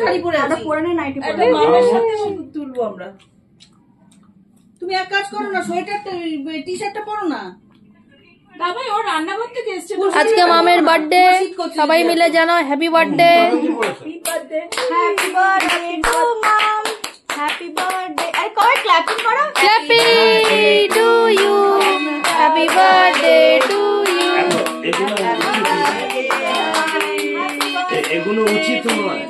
শাড়ি পরে আমরা পরে নেই নাইটি পরে মামার সাথে তুলবো আমরা। তুমি এক কাজ করো না, সোয়েটারটা টি শার্টটা পরো না। দাবাই ও রান্না করতে এসেছে। আজকে মামের বার্থডে, সবাই মিলে জানাও happy birthday. Happy birthday, happy birthday to mom, happy birthday. আরে কই ক্ল্যাপিং করো। Happy to you, happy birthday to you. এগুলো উচিত নয়,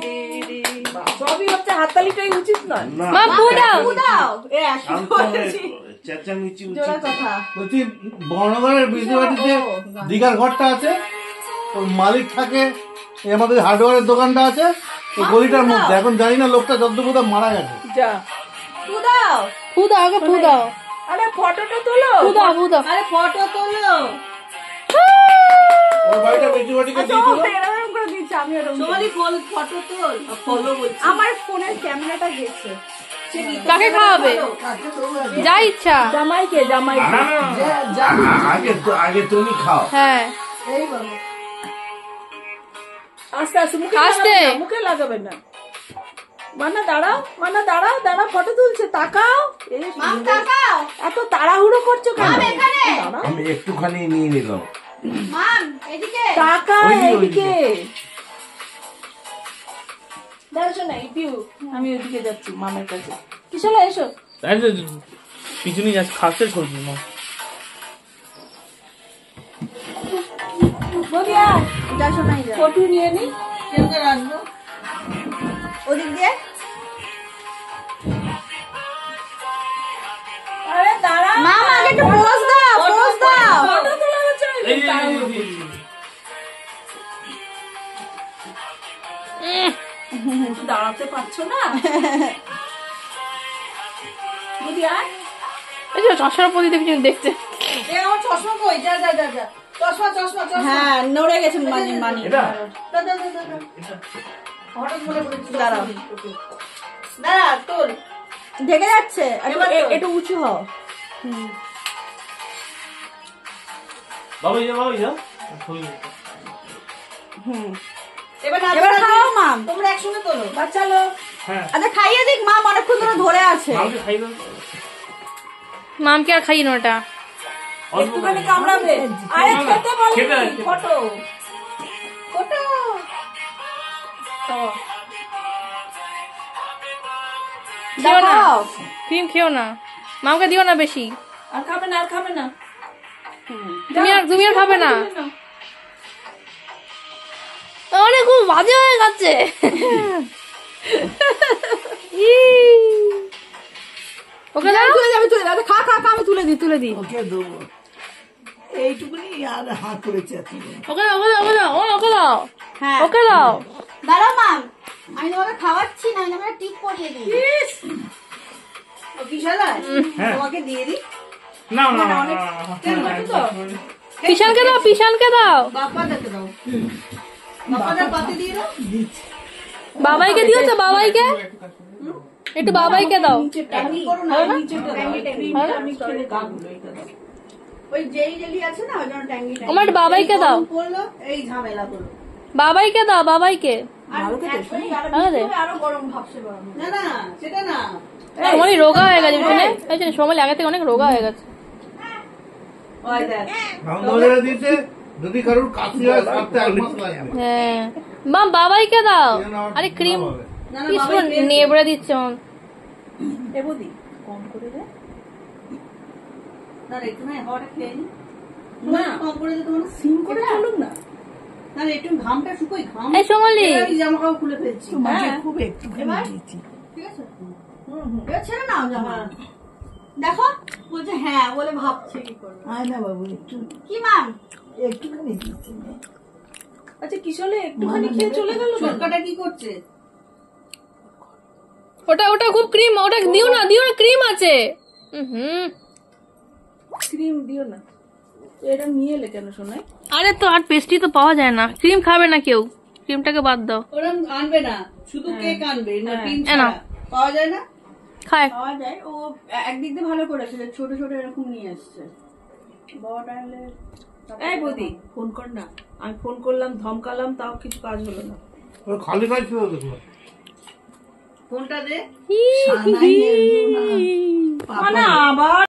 সবই হচ্ছে হাততালিটাই উচিত নয়। মা ফু দাও, ফু দাও। এ আসি চেঁচামেচি জোড়া কথা বলছি বর্ণগরের বিজনেবাড়িতে দিঘার ঘরটা আছে, ওর মালিক থাকে, আমাদের হার্ডওয়্যারের দোকানটা আছে ওই গলিটার মধ্যে। এখন জানি না লোকটা যদ্দূর মারা গেছে। যা ফু দাও, ফু দাও, আগে ফু দাও। আরে ফটোটা তোলো, ফু দাও, ফু দাও। আরে ফটো তোলো। ওর বাড়িটা বিজনেবাড়িকে দিয়ে দিল। এরকম করে দিচ্ছি আমি এরকম। সোমালি ফটো তোল, ফলো বলছি। আমার ফোনের ক্যামেরাটা গেছে। কাকে খাওয়াবে? যা ইচ্ছা। জামাইকে, জামাইকে। আগে তুমি খাও। হ্যাঁ এই বাবা আস্তে আস্তে মুখে আস্তে। লাগাবে না, মুখে লাগাবে না। মানা দাঁড়াও, মানা দাঁড়াও, দাঁড়াও, ফটো তুলছে, তাকাও। মাম তাকাও, এত তাড়াহুড়ো করছো কেন? মাম এখানে আমি একটুখানি নিয়ে নিলাম। মাম এদিকে তাকাও, এদিকে দাঁড়াও না। ইপিউ আমি ওদিকে যাচ্ছি মামের কাছে। কিশোলা এসো। পিছনে যাচ্ছে, খাচ্ছে ছবি মা। বলিয়া যাসো নাই, ফটো নিয়ে নি কেমনে রাখবো ওদিক দিয়ে। আরে দাঁড়া মাম, আগে একটু পোজ দাও, পোজ দাও। ফটো তোলা হচ্ছে দাঁড়াতে পারছো না। বুঝিয়া এই যে চশমার প্রতি দেখতে। এ আমার চশমা কই? যা যা যা যা, চশমা চশমা চশমা। হ্যাঁ নড়ে গেছে মানি মানি। এটা দা দা দা দা। হঠাৎ মনে পড়েছে। দাঁড়া দাঁড়া, তোল ঢেকে যাচ্ছে। একটু উঁচু হও। বাবা যা, বাবা যা। এবার খাও মাম, তোমরা একসঙ্গে তোলো। বাচ্চা লো। হ্যাঁ আচ্ছা খাইয়ে দিক, মা অনেকক্ষণ ধরে ধরে আছে। মাকে খাই দাও। মামকে আর খাইয়ে ওটা। একটুখানি কামড়াবে। আরে খেতে বল, খেতে। Photo photo. দিও না, ক্রিম খেও না, মামকে দিও না বেশি। আর খাবে না, আর খাবে না। তুমি আর খাবে না। অনেক খুব বাজে হয়ে গেছে। ওকে দাও, তুলে যাবে, তুলে যাবে। খা খা খা, আমি তুলে দিই, তুলে দিই। ওকে দেবো এইটুকুনি আর হাত করেছে। ওকে দাও, ওকে দাও, ওকে দাও, ওকে দাও। হ্যাঁ ওকে দাও। দাঁড়াও মাম, আমি তোমাকে খাওয়াচ্ছি না, আমি টিপ পরিয়ে দিই। ও কি শালা, তোমাকে দিয়ে দিই। না না না, পিশানকে দাও, পিশানকে দাও। বাপ্পাদাকে দাও, বাপ্পাদার পাতে দিয়ে দাও। বাবাইকে দিও তো, বাবাইকে একটু, বাবাইকে দাও। ট্যাঙ্গি করো না, নিচেটা দাও। আমি করে গাগুলো এটা দাও। ওই জেলি জেলি আছে না, ওই জন্য ট্যাঙ্গি ট্যাঙ্গি। আমার বাবাইকে দাও, বললো এই ঝামেলা করো। বাবাইকে দাও, বাবাইকে। আরো গরম ভাবছে বাবা। না না সেটা না, সোমালি রোগা হয়ে গেছে পিছনে। সোমালি আগে থেকে অনেক রোগা হয়ে গেছে। ওই দেখ বাংলা দিতে যদি কারোর কাশি হয় সাথে 1 মাস লাগবে। হ্যাঁ মা, বাবাইকে দাও। আরে ক্রিম না না কি বাবা নেবড়ে দিচ্ছে। এ বদি কম করে দে না রে, একটু না হওয়াটা খেয়ে নি না, কম করে দে। তোমার সিম করে চলুন না, না রে একটু ঘামটা শুকোই। ঘাম এই সোমালি, এই জামা কাপড় খুলে ফেলছি। তোমাকে খুব একটুখানি দিয়েছি। ঠিক আছে, এবার ছেড়ে নাও জামা। দেখো বলছে হ্যাঁ বলে ভাবছে কি করবে। আয় না বাবু, একটু কি মাম একটুখানি দিয়েছি। আচ্ছা কিশোরে একটুখানি খেয়ে চলে গেল। ছোটকাটা কি করছে? ওটা ওটা খুব ক্রিম, ওটা দিও না, দিও না, ক্রিম আছে। ক্রিম দিও না, এটা নিয়ে এলে কেন শোনাই? আরে তো আর পেস্ট্রি তো পাওয়া যায় না, ক্রিম খাবে না কেউ, ক্রিমটাকে বাদ দাও। ওরম আনবে না, শুধু কেক আনবে না, ক্রিম এ নাও। ছাড়া পাওয়া যায় না। খায় পাওয়া যায়, ও একদিক দিয়ে ভালো করেছে, ছোট ছোট এরকম নিয়ে আসছে। বড় আনলে এই বৌদি ফোন কর না। আমি ফোন করলাম, ধমকালাম, তাও কিছু কাজ হলো না। খালি খাই ছিল দেখলো। ফোনটা দে সানাইয়ের রুনা।